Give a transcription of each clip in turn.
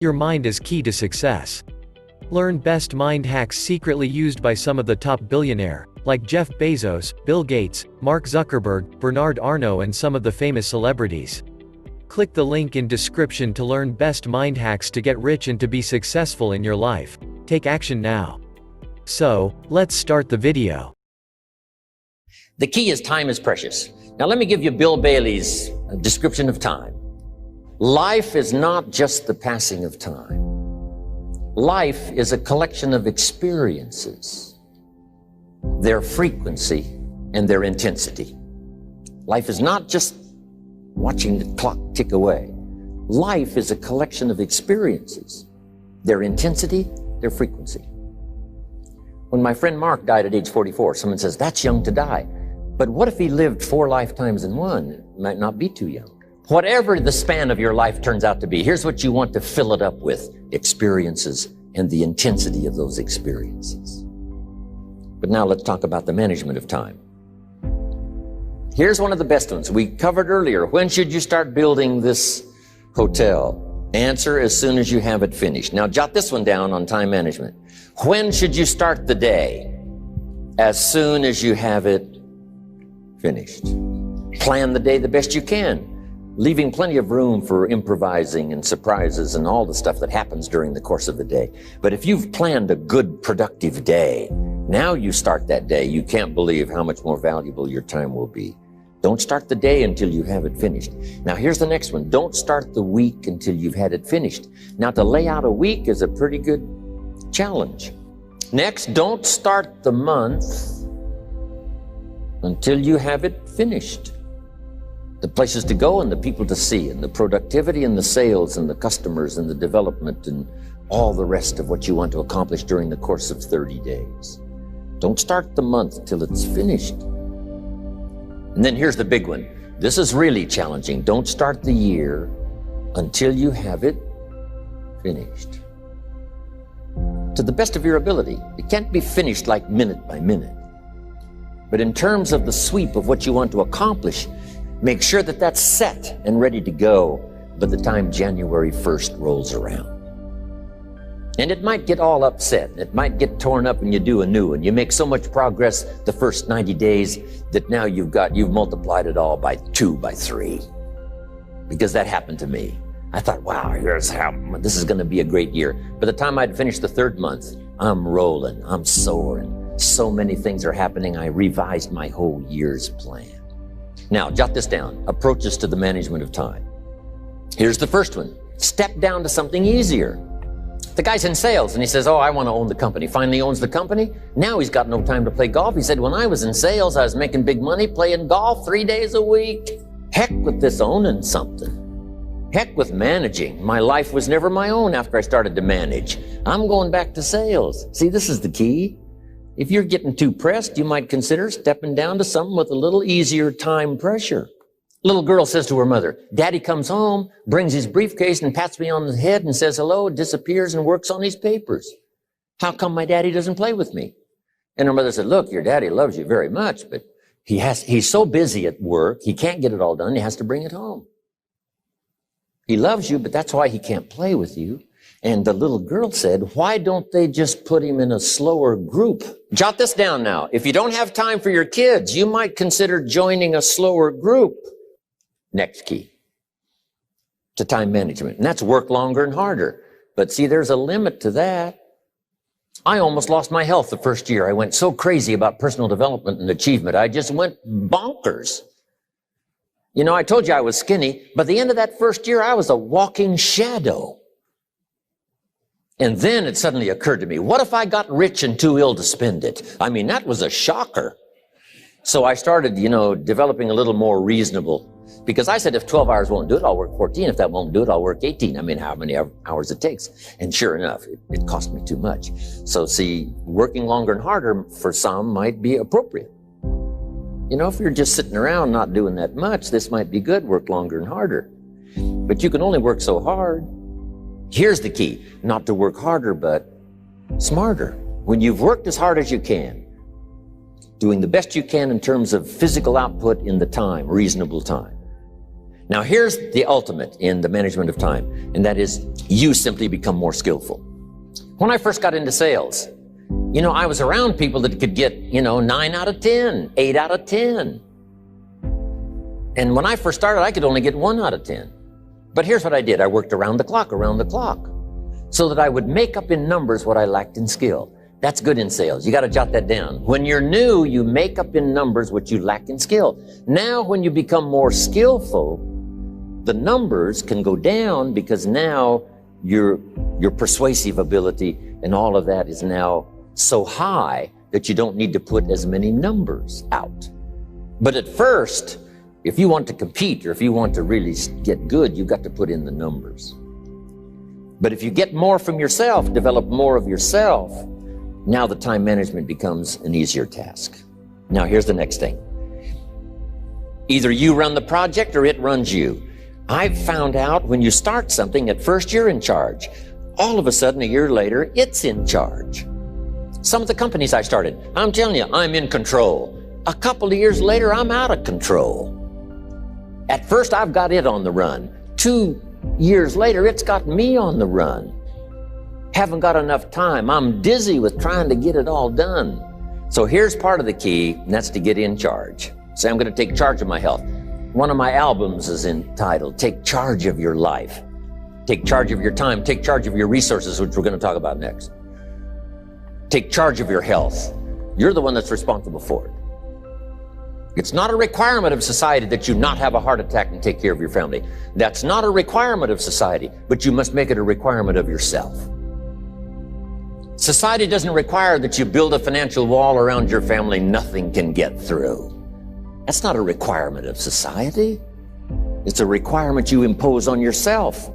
Your mind is key to success. Learn best mind hacks secretly used by some of the top billionaires, like Jeff Bezos, Bill Gates, Mark Zuckerberg, Bernard Arnault and some of the famous celebrities. Click the link in description to learn best mind hacks to get rich and to be successful in your life. Take action now. So, let's start the video. The key is time is precious. Now let me give you Bill Bailey's description of time. Life is not just the passing of time. Life is a collection of experiences, their frequency and their intensity. Life is not just watching the clock tick away. Life is a collection of experiences, their intensity, their frequency. When my friend Mark died at age 44, someone says, that's young to die. But what if he lived 4 lifetimes in one? It might not be too young. Whatever the span of your life turns out to be, here's what you want to fill it up with: experiences and the intensity of those experiences. But now let's talk about the management of time. Here's one of the best ones. We covered earlier, when should you start building this hotel? Answer: as soon as you have it finished. Now jot this one down on time management. When should you start the day? As soon as you have it finished. Plan the day the best you can, leaving plenty of room for improvising and surprises and all the stuff that happens during the course of the day. But if you've planned a good, productive day, now you start that day, you can't believe how much more valuable your time will be. Don't start the day until you have it finished. Now here's the next one. Don't start the week until you've had it finished. Now to lay out a week is a pretty good challenge. Next, don't start the month until you have it finished. The places to go and the people to see and the productivity and the sales and the customers and the development and all the rest of what you want to accomplish during the course of 30 days. Don't start the month until it's finished. And then here's the big one. This is really challenging. Don't start the year until you have it finished. To the best of your ability. It can't be finished like minute by minute. But in terms of the sweep of what you want to accomplish, make sure that that's set and ready to go by the time January 1st rolls around. And it might get all upset. It might get torn up and you do a new one. You make so much progress the first 90 days that now you've multiplied it all by 2, by 3. Because that happened to me. I thought, wow, this is going to be a great year. By the time I'd finished the 3rd month, I'm rolling, I'm soaring. So many things are happening. I revised my whole year's plan. Now, jot this down. Approaches to the management of time. Here's the first one. Step down to something easier. The guy's in sales and he says, oh, I want to own the company. Finally owns the company. Now he's got no time to play golf. He said, when I was in sales, I was making big money playing golf 3 days a week. Heck with this owning something. Heck with managing. My life was never my own after I started to manage. I'm going back to sales. See, this is the key. If you're getting too pressed, you might consider stepping down to something with a little easier time pressure. Little girl says to her mother, Daddy comes home, brings his briefcase and pats me on the head and says hello, disappears and works on his papers. How come my daddy doesn't play with me? And her mother said, look, your daddy loves you very much, but he's so busy at work, he can't get it all done, he has to bring it home. He loves you, but that's why he can't play with you. And the little girl said, why don't they just put him in a slower group? Jot this down now. If you don't have time for your kids, you might consider joining a slower group. Next key to time management. And that's work longer and harder. But see, there's a limit to that. I almost lost my health the first year. I went so crazy about personal development and achievement. I just went bonkers. You know, I told you I was skinny. By the end of that first year, I was a walking shadow. And then it suddenly occurred to me, what if I got rich and too ill to spend it? I mean, that was a shocker. So I started, developing a little more reasonable, because I said, if 12 hours won't do it, I'll work 14. If that won't do it, I'll work 18. I mean, how many hours it takes. And sure enough, it cost me too much. So see, working longer and harder for some might be appropriate. If you're just sitting around not doing that much, this might be good, work longer and harder. But you can only work so hard. Here's the key, not to work harder, but smarter. When you've worked as hard as you can, doing the best you can in terms of physical output in the time, reasonable time. Now here's the ultimate in the management of time, and that is you simply become more skillful. When I first got into sales, I was around people that could get, 9 out of 10, 8 out of 10. And when I first started, I could only get 1 out of 10. But here's what I did. I worked around the clock, so that I would make up in numbers what I lacked in skill. That's good in sales. You got to jot that down. When you're new, you make up in numbers what you lack in skill. Now, when you become more skillful, the numbers can go down because now your persuasive ability and all of that is now so high that you don't need to put as many numbers out. But at first, if you want to compete or if you want to really get good, you've got to put in the numbers. But if you get more from yourself, develop more of yourself, now the time management becomes an easier task. Now here's the next thing. Either you run the project or it runs you. I've found out when you start something, at first you're in charge. All of a sudden, a year later, it's in charge. Some of the companies I started, I'm telling you, I'm in control. A couple of years later, I'm out of control. At first, I've got it on the run. 2 years later, it's got me on the run. Haven't got enough time. I'm dizzy with trying to get it all done. So here's part of the key, and that's to get in charge. Say, I'm going to take charge of my health. One of my albums is entitled, Take Charge of Your Life. Take charge of your time. Take charge of your resources, which we're going to talk about next. Take charge of your health. You're the one that's responsible for it. It's not a requirement of society that you not have a heart attack and take care of your family. That's not a requirement of society, but you must make it a requirement of yourself. Society doesn't require that you build a financial wall around your family nothing can get through. That's not a requirement of society. It's a requirement you impose on yourself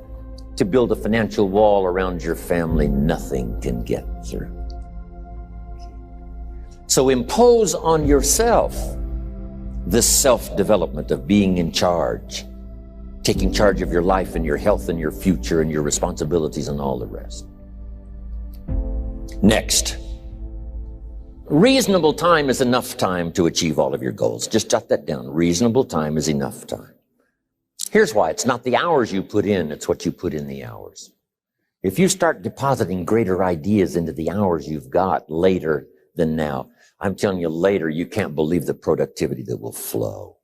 to build a financial wall around your family nothing can get through. So impose on yourself this self-development of being in charge, taking charge of your life and your health and your future and your responsibilities and all the rest. Next, reasonable time is enough time to achieve all of your goals. Just jot that down. Reasonable time is enough time. Here's why. It's not the hours you put in, it's what you put in the hours. If you start depositing greater ideas into the hours you've got later than now, I'm telling you later, you can't believe the productivity that will flow.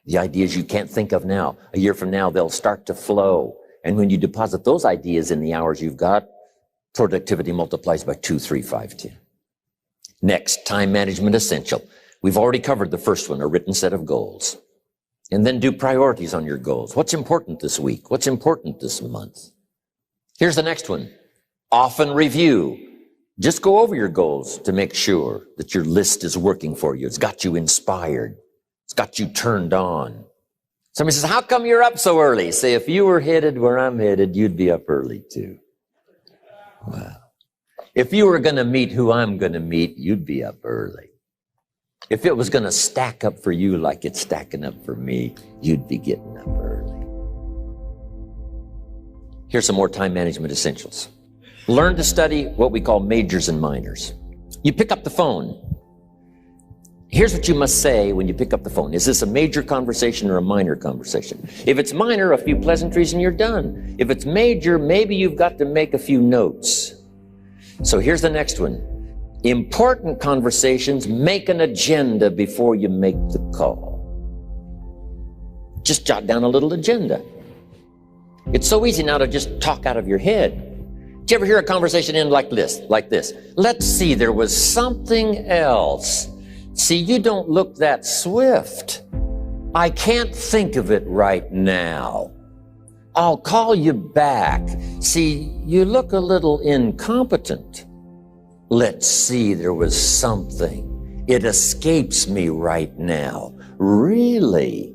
The ideas you can't think of now, a year from now, they'll start to flow. And when you deposit those ideas in the hours you've got, productivity multiplies by 2, 3, 5, 10. Next, time management essential. We've already covered the first one, a written set of goals. And then do priorities on your goals. What's important this week? What's important this month? Here's the next one. Often review. Just go over your goals to make sure that your list is working for you. It's got you inspired. It's got you turned on. Somebody says, how come you're up so early? Say, if you were headed where I'm headed, you'd be up early too. Wow. If you were going to meet who I'm going to meet, you'd be up early. If it was going to stack up for you like it's stacking up for me, you'd be getting up early. Here's some more time management essentials. Learn to study what we call majors and minors. You pick up the phone. Here's what you must say when you pick up the phone. Is this a major conversation or a minor conversation? If it's minor, a few pleasantries and you're done. If it's major, maybe you've got to make a few notes. So here's the next one. Important conversations, make an agenda before you make the call. Just jot down a little agenda. It's so easy now to just talk out of your head. Did you ever hear a conversation end like this? Let's see, there was something else. See, you don't look that swift. I can't think of it right now. I'll call you back. See, you look a little incompetent. Let's see, there was something. It escapes me right now. Really?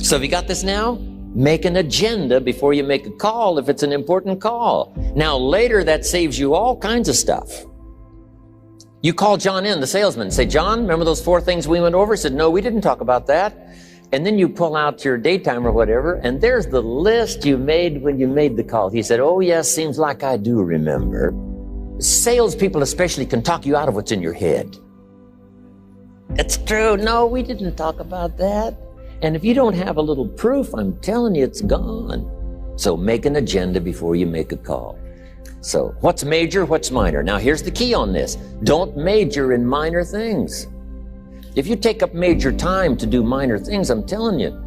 So have you got this now? Make an agenda before you make a call if it's an important call. Now later that saves you all kinds of stuff. You call John in, the salesman, say, John, remember those 4 things we went over? He said, no, we didn't talk about that. And then you pull out your daytime or whatever, and there's the list you made when you made the call. He said, oh yes, seems like I do remember. Salespeople especially can talk you out of what's in your head. It's true. No, we didn't talk about that. And if you don't have a little proof, I'm telling you, it's gone. So make an agenda before you make a call. So what's major, what's minor? Now here's the key on this. Don't major in minor things. If you take up major time to do minor things, I'm telling you,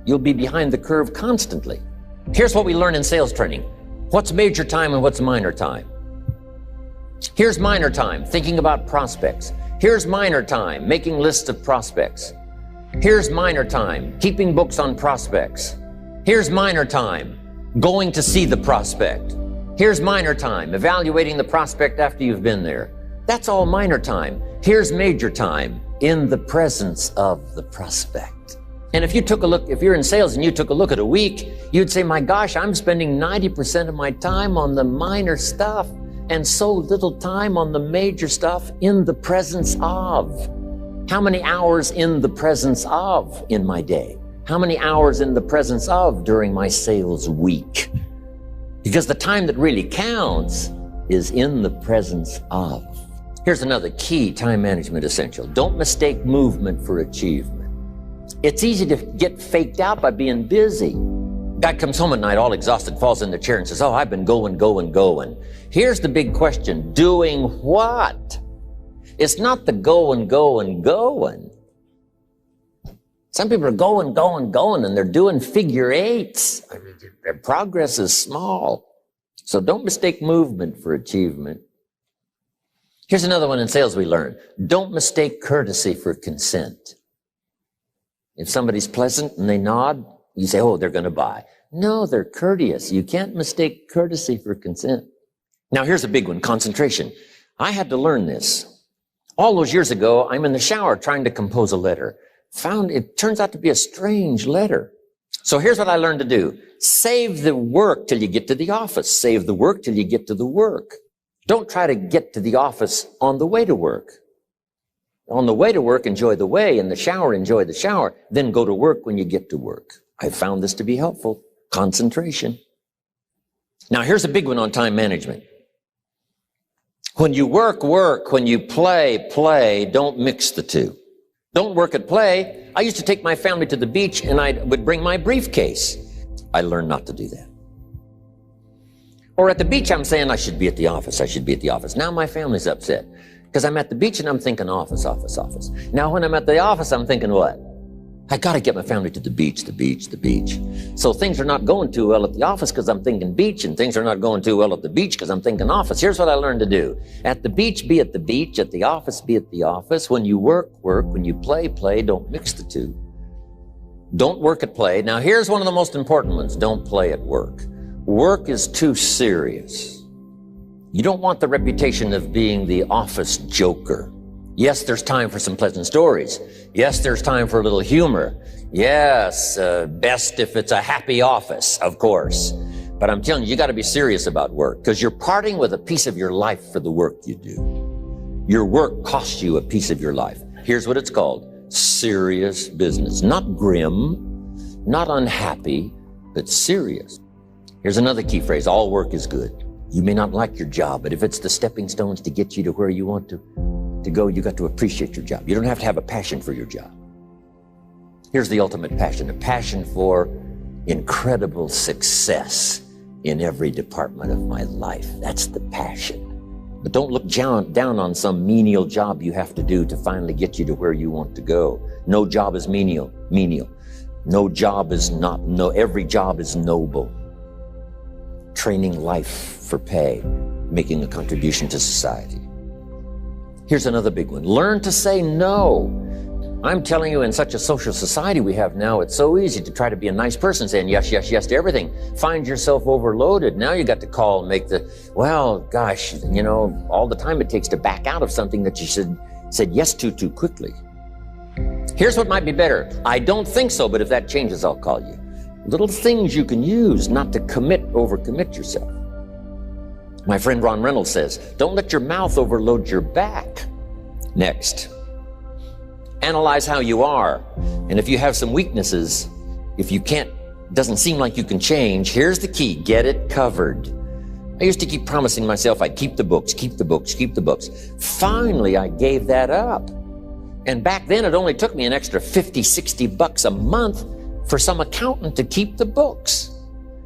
you'll be behind the curve constantly. Here's what we learn in sales training. What's major time and what's minor time? Here's minor time, thinking about prospects. Here's minor time, making lists of prospects. Here's minor time, keeping books on prospects. Here's minor time, going to see the prospect. Here's minor time, evaluating the prospect after you've been there. That's all minor time. Here's major time, in the presence of the prospect. And if you're in sales and you took a look at a week, you'd say, my gosh, I'm spending 90% of my time on the minor stuff and so little time on the major stuff in the presence of. How many hours in the presence of in my day? How many hours in the presence of during my sales week? Because the time that really counts is in the presence of. Here's another key time management essential. Don't mistake movement for achievement. It's easy to get faked out by being busy. Guy comes home at night all exhausted, falls in the chair and says, oh, I've been going. Here's the big question. Doing what? It's not the going. Some people are going, and they're doing figure eights. I mean, their progress is small. So don't mistake movement for achievement. Here's another one in sales we learn. Don't mistake courtesy for consent. If somebody's pleasant and they nod, you say, oh, they're going to buy. No, they're courteous. You can't mistake courtesy for consent. Now, here's a big one, concentration. I had to learn this. All those years ago, I'm in the shower trying to compose a letter. It turns out to be a strange letter. So here's what I learned to do. Save the work till you get to the office. Save the work till you get to the work. Don't try to get to the office on the way to work. On the way to work, enjoy the way. In the shower, enjoy the shower. Then go to work when you get to work. I found this to be helpful. Concentration. Now, here's a big one on time management. When you work. When you play. Don't mix the two. Don't work at play. I used to take my family to the beach and I would bring my briefcase. I learned not to do that. Or at the beach, I'm saying I should be at the office. Now my family's upset because I'm at the beach and I'm thinking office. Now when I'm at the office, I'm thinking what? I got to get my family to the beach. So things are not going too well at the office because I'm thinking beach, and things are not going too well at the beach because I'm thinking office. Here's what I learned to do. At the beach, be at the beach. At the office, be at the office. When you work. When you play. Don't mix the two. Don't work at play. Now, here's one of the most important ones. Don't play at work. Work is too serious. You don't want the reputation of being the office joker. Yes, there's time for some pleasant stories. Yes, there's time for a little humor. Yes, best if it's a happy office, of course. But I'm telling you, you got to be serious about work because you're parting with a piece of your life for the work you do. Your work costs you a piece of your life. Here's what it's called. Serious business. Not grim, not unhappy, but serious. Here's another key phrase. All work is good. You may not like your job, but if it's the stepping stones to get you to where you want to go, you got to appreciate your job. You don't have to have a passion for your job. Here's the ultimate passion, a passion for incredible success in every department of my life. That's the passion. But don't look down on some menial job you have to do to finally get you to where you want to go. No job is menial. No job is every job is noble. Training life for pay, making a contribution to society. Here's another big one. Learn to say no. I'm telling you, in such a social society we have now, it's so easy to try to be a nice person saying yes to everything. Find yourself overloaded. Now you got to call and make all the time it takes to back out of something that you said yes to too quickly. Here's what might be better. I don't think so, but if that changes, I'll call you. Little things you can use not to overcommit yourself. My friend Ron Reynolds says, don't let your mouth overload your back. Next, analyze how you are. And if you have some weaknesses, doesn't seem like you can change, here's the key, get it covered. I used to keep promising myself I'd keep the books. Finally, I gave that up. And back then, it only took me an extra 50, 60 bucks a month for some accountant to keep the books.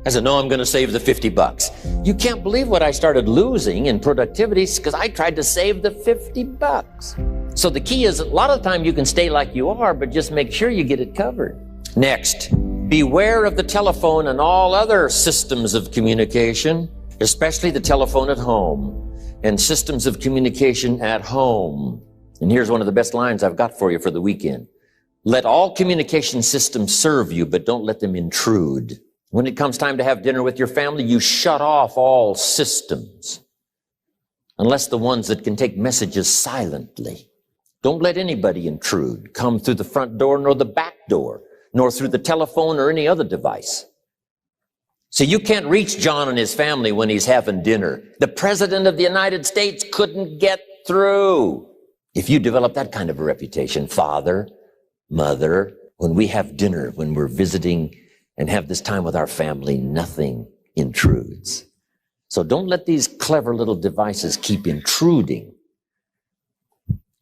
I said, no, I'm going to save the 50 bucks. You can't believe what I started losing in productivity because I tried to save the 50 bucks. So the key is, a lot of the time you can stay like you are, but just make sure you get it covered. Next, beware of the telephone and all other systems of communication, especially the telephone at home and systems of communication at home. And here's one of the best lines I've got for you for the weekend. Let all communication systems serve you, but don't let them intrude. When it comes time to have dinner with your family, you shut off all systems, unless the ones that can take messages silently. Don't let anybody intrude, come through the front door nor the back door, nor through the telephone or any other device. So you can't reach John and his family when he's having dinner. The President of the United States couldn't get through. If you develop that kind of a reputation, father, mother, when we have dinner, when we're visiting and have this time with our family, nothing intrudes. So don't let these clever little devices keep intruding.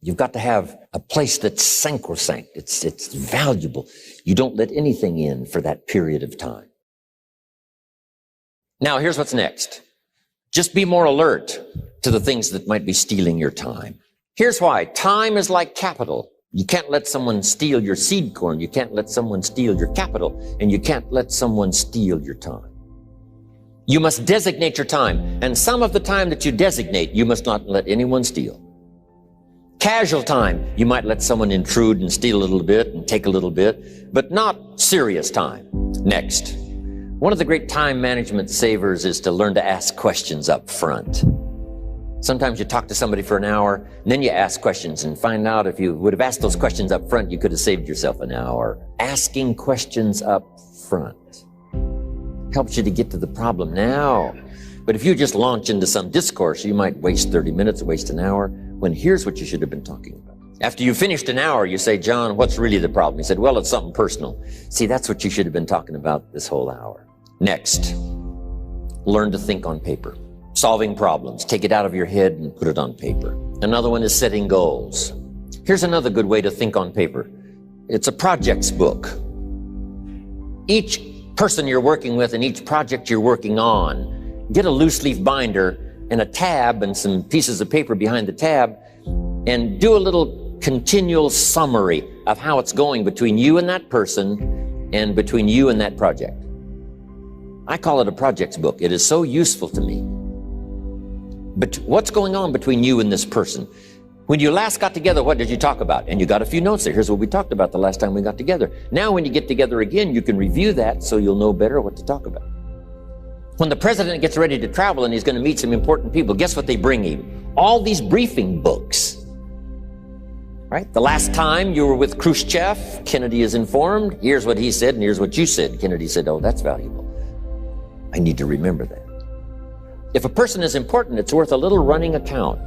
You've got to have a place that's sacrosanct. It's valuable. You don't let anything in for that period of time. Now, here's what's next. Just be more alert to the things that might be stealing your time. Here's why. Time is like capital. You can't let someone steal your seed corn. You can't let someone steal your capital. And you can't let someone steal your time. You must designate your time. And some of the time that you designate, you must not let anyone steal. Casual time, you might let someone intrude and steal a little bit and take a little bit, but not serious time. Next. One of the great time management savers is to learn to ask questions up front. Sometimes you talk to somebody for an hour, and then you ask questions and find out if you would have asked those questions up front, you could have saved yourself an hour. Asking questions up front helps you to get to the problem now. But if you just launch into some discourse, you might waste 30 minutes, waste an hour, when here's what you should have been talking about. After you finished an hour, you say, John, what's really the problem? He said, well, it's something personal. See, that's what you should have been talking about this whole hour. Next, learn to think on paper. Solving problems. Take it out of your head and put it on paper. Another one is setting goals. Here's another good way to think on paper. It's a projects book. Each person you're working with and each project you're working on, get a loose leaf binder and a tab and some pieces of paper behind the tab and do a little continual summary of how it's going between you and that person and between you and that project. I call it a projects book. It is so useful to me. But what's going on between you and this person? When you last got together, what did you talk about? And you got a few notes there. Here's what we talked about the last time we got together. Now when you get together again, you can review that so you'll know better what to talk about. When the president gets ready to travel and he's going to meet some important people, guess what they bring him? All these briefing books. Right? The last time you were with Khrushchev, Kennedy is informed. Here's what he said and here's what you said. Kennedy said, oh, that's valuable. I need to remember that. If a person is important, it's worth a little running account.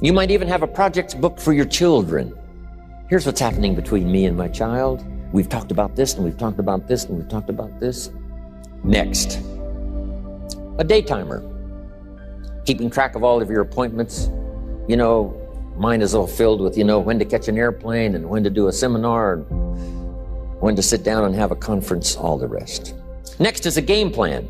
You might even have a projects book for your children. Here's what's happening between me and my child. We've talked about this and we've talked about this and we've talked about this. Next, a day timer. Keeping track of all of your appointments. You know, mine is all filled with, when to catch an airplane and when to do a seminar and when to sit down and have a conference, all the rest. Next is a game plan.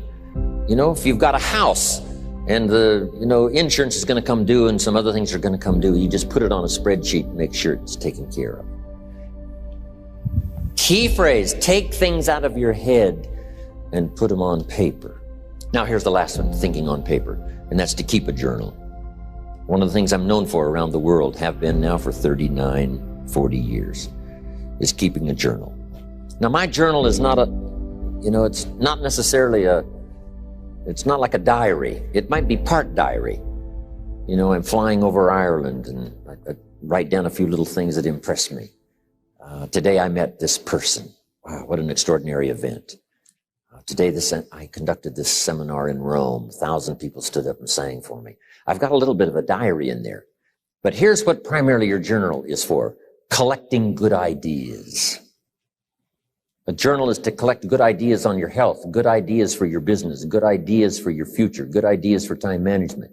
If you've got a house and the, insurance is going to come due and some other things are going to come due, you just put it on a spreadsheet and make sure it's taken care of. Key phrase, take things out of your head and put them on paper. Now here's the last one, thinking on paper, and that's to keep a journal. One of the things I'm known for around the world, have been now for 39, 40 years, is keeping a journal. Now my journal is not it's not necessarily it's not like a diary. It might be part diary. I'm flying over Ireland and I write down a few little things that impress me. Today I met this person. Wow, what an extraordinary event. Today I conducted this seminar in Rome. 1,000 people stood up and sang for me. I've got a little bit of a diary in there. But here's what primarily your journal is for. Collecting good ideas. A journal is to collect good ideas on your health, good ideas for your business, good ideas for your future, good ideas for time management.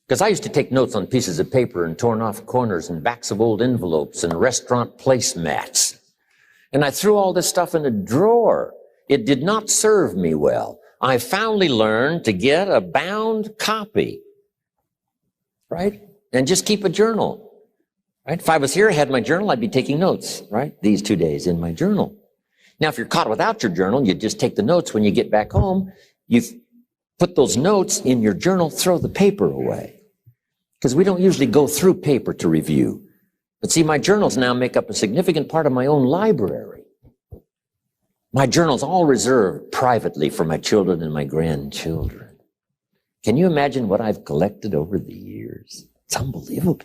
Because I used to take notes on pieces of paper and torn off corners and backs of old envelopes and restaurant placemats. And I threw all this stuff in a drawer. It did not serve me well. I finally learned to get a bound copy, right? And just keep a journal, right? If I was here, I had my journal, I'd be taking notes, right? These 2 days in my journal. Now, if you're caught without your journal, you just take the notes when you get back home. You put those notes in your journal, throw the paper away. Because we don't usually go through paper to review. But see, my journals now make up a significant part of my own library. My journal's all reserved privately for my children and my grandchildren. Can you imagine what I've collected over the years? It's unbelievable.